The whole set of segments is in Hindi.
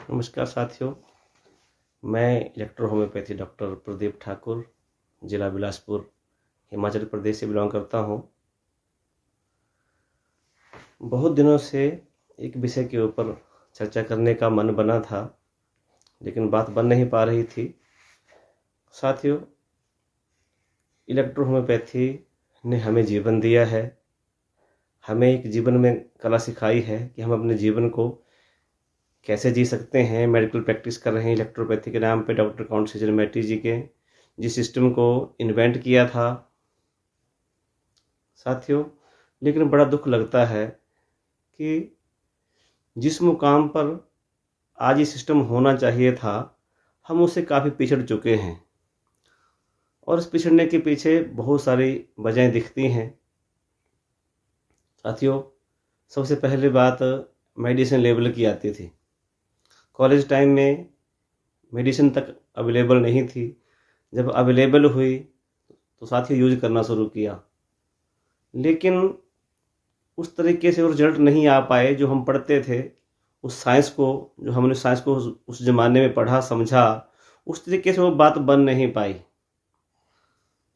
नमस्कार साथियों। मैं electro homeopathy doctor Pradeep Thakur, जिला बिलासपुर, हिमाचल प्रदेश से बिलोंग करता हूँ। बहुत दिनों से एक विषय के ऊपर चर्चा करने का मन बना था, लेकिन बात बन नहीं पा रही थी। साथियों, इलेक्ट्रो होम्योपैथी ने हमें जीवन दिया है। हमें एक जीवन में कला सिखाई है कि हम अपने जीवन को कैसे जी सकते हैं। मेडिकल प्रैक्टिस कर रहे हैं इलेक्ट्रोपैथी के नाम पे डॉक्टर काउंट सीजर मैटी जी के, जिस सिस्टम को इन्वेंट किया था। साथियों, लेकिन बड़ा दुख लगता है कि जिस मुकाम पर आज ये सिस्टम होना चाहिए था, हम उससे काफ़ी पिछड़ चुके हैं। और इस पिछड़ने के पीछे बहुत सारी वजहें दिखती हैं। साथियों, सबसे पहले बात मेडिसिन लेवल की आती थी। कॉलेज टाइम में मेडिसिन तक अवेलेबल नहीं थी। जब अवेलेबल हुई तो साथियों यूज करना शुरू किया, लेकिन उस तरीके से रिजल्ट नहीं आ पाए जो हम पढ़ते थे। उस साइंस को, जो हमने साइंस को उस ज़माने में पढ़ा समझा, उस तरीके से वो बात बन नहीं पाई।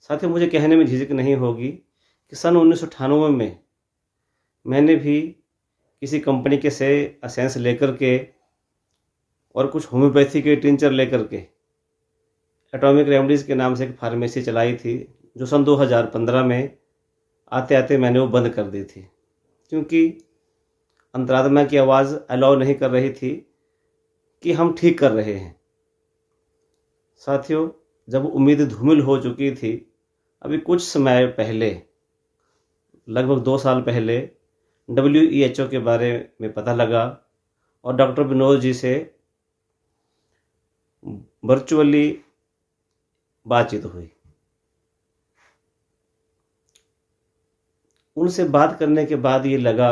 साथियों, मुझे कहने में झिझक नहीं होगी कि सन 1998 में मैंने भी किसी कंपनी के से असेंस लेकर के और कुछ होम्योपैथी के टिंचर लेकर के एटॉमिक रेमडीज़ के नाम से एक फार्मेसी चलाई थी, जो सन 2015 में आते आते मैंने वो बंद कर दी थी, क्योंकि अंतरात्मा की आवाज़ अलाउ नहीं कर रही थी कि हम ठीक कर रहे हैं। साथियों, जब उम्मीद धूमिल हो चुकी थी, अभी कुछ समय पहले, लगभग 2 साल पहले, WHO के बारे में पता लगा और डॉक्टर विनोद जी से वर्चुअली बातचीत हुई। उनसे बात करने के बाद ये लगा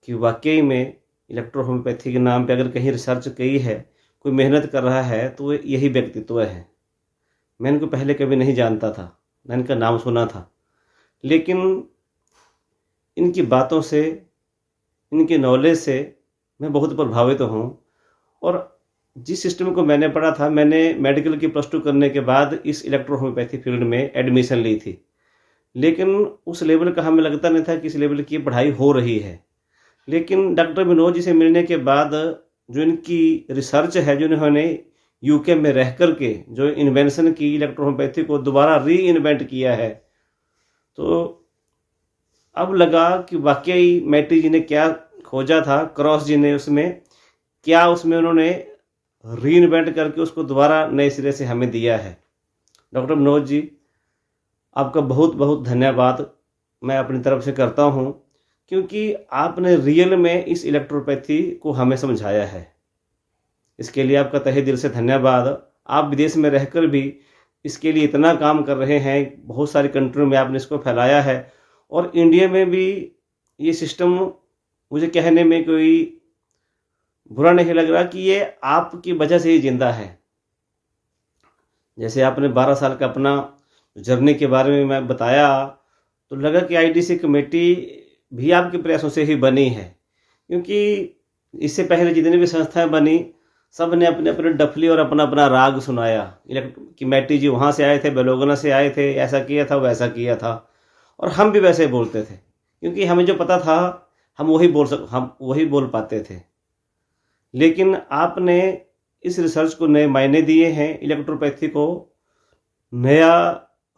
कि वाकई में इलेक्ट्रो होम्योपैथी के नाम पे अगर कहीं रिसर्च की है, कोई मेहनत कर रहा है, तो यही व्यक्तित्व है। मैं इनको पहले कभी नहीं जानता था, ना इनका नाम सुना था, लेकिन इनकी बातों से, इनकी नॉलेज से मैं बहुत प्रभावित हूँ। और जिस सिस्टम को मैंने पढ़ा था, मैंने मेडिकल की +2 करने के बाद इस इलेक्ट्रो होम्योपैथी फील्ड में एडमिशन ली थी, लेकिन उस लेवल का हमें लगता नहीं था कि इस लेवल की पढ़ाई हो रही है। लेकिन डॉक्टर विनोद जी से मिलने के बाद जो इनकी रिसर्च है, जो इन्होंने यूके में रह कर के जो इन्वेंशन की, इलेक्ट्रो होम्योपैथी को दोबारा री इन्वेंट किया है, तो अब लगा कि वाकई मैटी जी ने क्या खोजा था, क्रॉस जी ने उसमें क्या, उसमें उन्होंने री इन्वेंट करके उसको दोबारा नए सिरे से हमें दिया है। डॉक्टर विनोद जी, आपका बहुत बहुत धन्यवाद मैं अपनी तरफ से करता हूँ, क्योंकि आपने रियल में इस इलेक्ट्रोपैथी को हमें समझाया है। इसके लिए आपका तहे दिल से धन्यवाद। आप विदेश में रहकर भी इसके लिए इतना काम कर रहे हैं, बहुत सारी कंट्रियों में आपने इसको फैलाया है, और इंडिया में भी ये सिस्टम, मुझे कहने में कोई बुरा नहीं लग रहा कि ये आपकी वजह से ही जिंदा है। जैसे आपने 12 साल का अपना जर्नी के बारे में मैं बताया, तो लगा कि आईडीसी कमेटी भी आपके प्रयासों से ही बनी है, क्योंकि इससे पहले जितनी भी संस्थाएं बनी, सब ने अपने अपने डफली और अपना अपना राग सुनाया कि मैटी जी वहाँ से आए थे, बेलोगना से आए थे, ऐसा किया था, वैसा किया था। और हम भी वैसे बोलते थे, क्योंकि हमें जो पता था हम वही बोल पाते थे। लेकिन आपने इस रिसर्च को नए मायने दिए हैं, इलेक्ट्रोपैथी को नया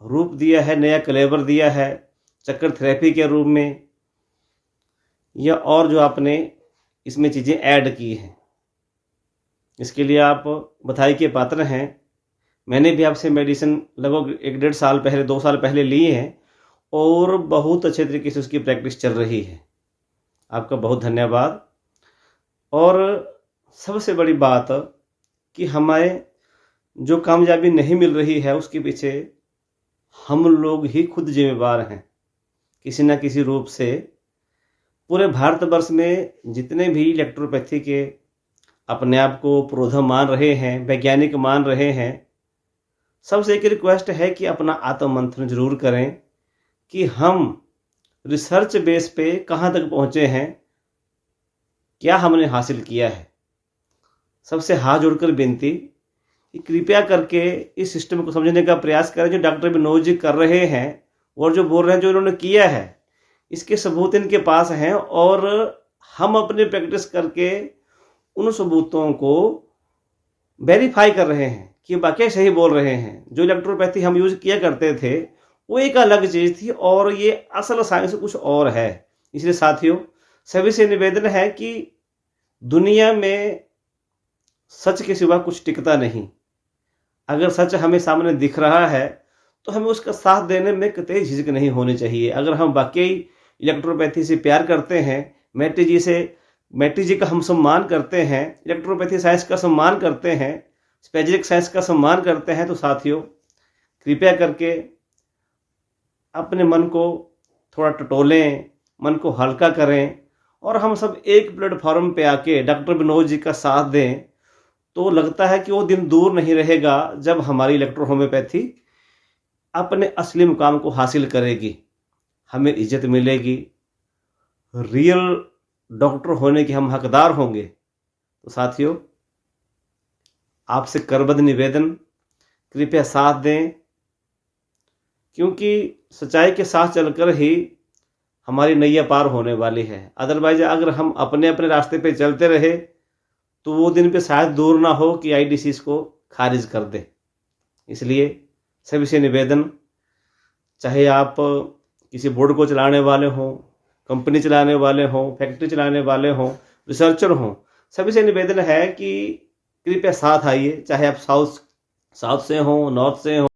रूप दिया है, नया कलेवर दिया है, चक्कर थेरेपी के रूप में, या और जो आपने इसमें चीज़ें ऐड की हैं, इसके लिए आप बधाई के पात्र हैं। मैंने भी आपसे मेडिसिन लगभग 1-1.5 साल पहले, 2 साल पहले ली है, और बहुत अच्छे तरीके से उसकी प्रैक्टिस चल रही है। आपका बहुत धन्यवाद। और सबसे बड़ी बात कि हमें जो कामयाबी नहीं मिल रही है, उसके पीछे हम लोग ही खुद जिम्मेवार हैं, किसी न किसी रूप से। पूरे भारतवर्ष में जितने भी इलेक्ट्रोपैथी के अपने आप को पुरोधा मान रहे हैं, वैज्ञानिक मान रहे हैं, सबसे एक रिक्वेस्ट है कि अपना आत्ममंथन जरूर करें कि हम रिसर्च बेस पे कहाँ तक पहुँचे हैं, क्या हमने हासिल किया है। सबसे हाथ जोड़कर विनती कि कृपया करके इस सिस्टम को समझने का प्रयास करें जो डॉक्टर विनोद जी कर रहे हैं और जो बोल रहे हैं, जो इन्होंने किया है, इसके सबूत इनके पास हैं और हम अपनी प्रैक्टिस करके उन सबूतों को वेरीफाई कर रहे हैं कि वाकई सही बोल रहे हैं। जो इलेक्ट्रोपैथी हम यूज किया करते थे वो एक अलग चीज़ थी और ये असल साइंस कुछ और है। इसलिए साथियों, सभी से निवेदन है कि दुनिया में सच के सिवा कुछ टिकता नहीं। अगर सच हमें सामने दिख रहा है तो हमें उसका साथ देने में कतई झिझक नहीं होनी चाहिए। अगर हम वाकई इलेक्ट्रोपैथी से प्यार करते हैं, मैटी जी का हम सम्मान करते हैं, इलेक्ट्रोपैथी साइंस का सम्मान करते हैं, स्पेजिक साइंस का सम्मान करते हैं, तो साथियों कृपया करके अपने मन को थोड़ा टटोलें, मन को हल्का करें और हम सब एक प्लेटफॉर्म पे आके डॉक्टर विनोद जी का साथ दें। तो लगता है कि वो दिन दूर नहीं रहेगा जब हमारी इलेक्ट्रो होम्योपैथी अपने असली मुकाम को हासिल करेगी, हमें इज्जत मिलेगी, रियल डॉक्टर होने के हम हकदार होंगे। तो साथियों, आपसे करबद्ध निवेदन, कृपया साथ दें, क्योंकि सच्चाई के साथ चलकर ही हमारी नैया पार होने वाली है। अदरवाइज अगर हम अपने अपने रास्ते पे चलते रहे तो वो दिन पे शायद दूर ना हो कि आईडीसी इसको खारिज कर दे। इसलिए सभी से निवेदन, चाहे आप किसी बोर्ड को चलाने वाले हों, कंपनी चलाने वाले हों, फैक्ट्री चलाने वाले हों, रिसर्चर हों, सभी से निवेदन है कि कृपया साथ आइए। चाहे आप साउथ से हों, नॉर्थ से हों,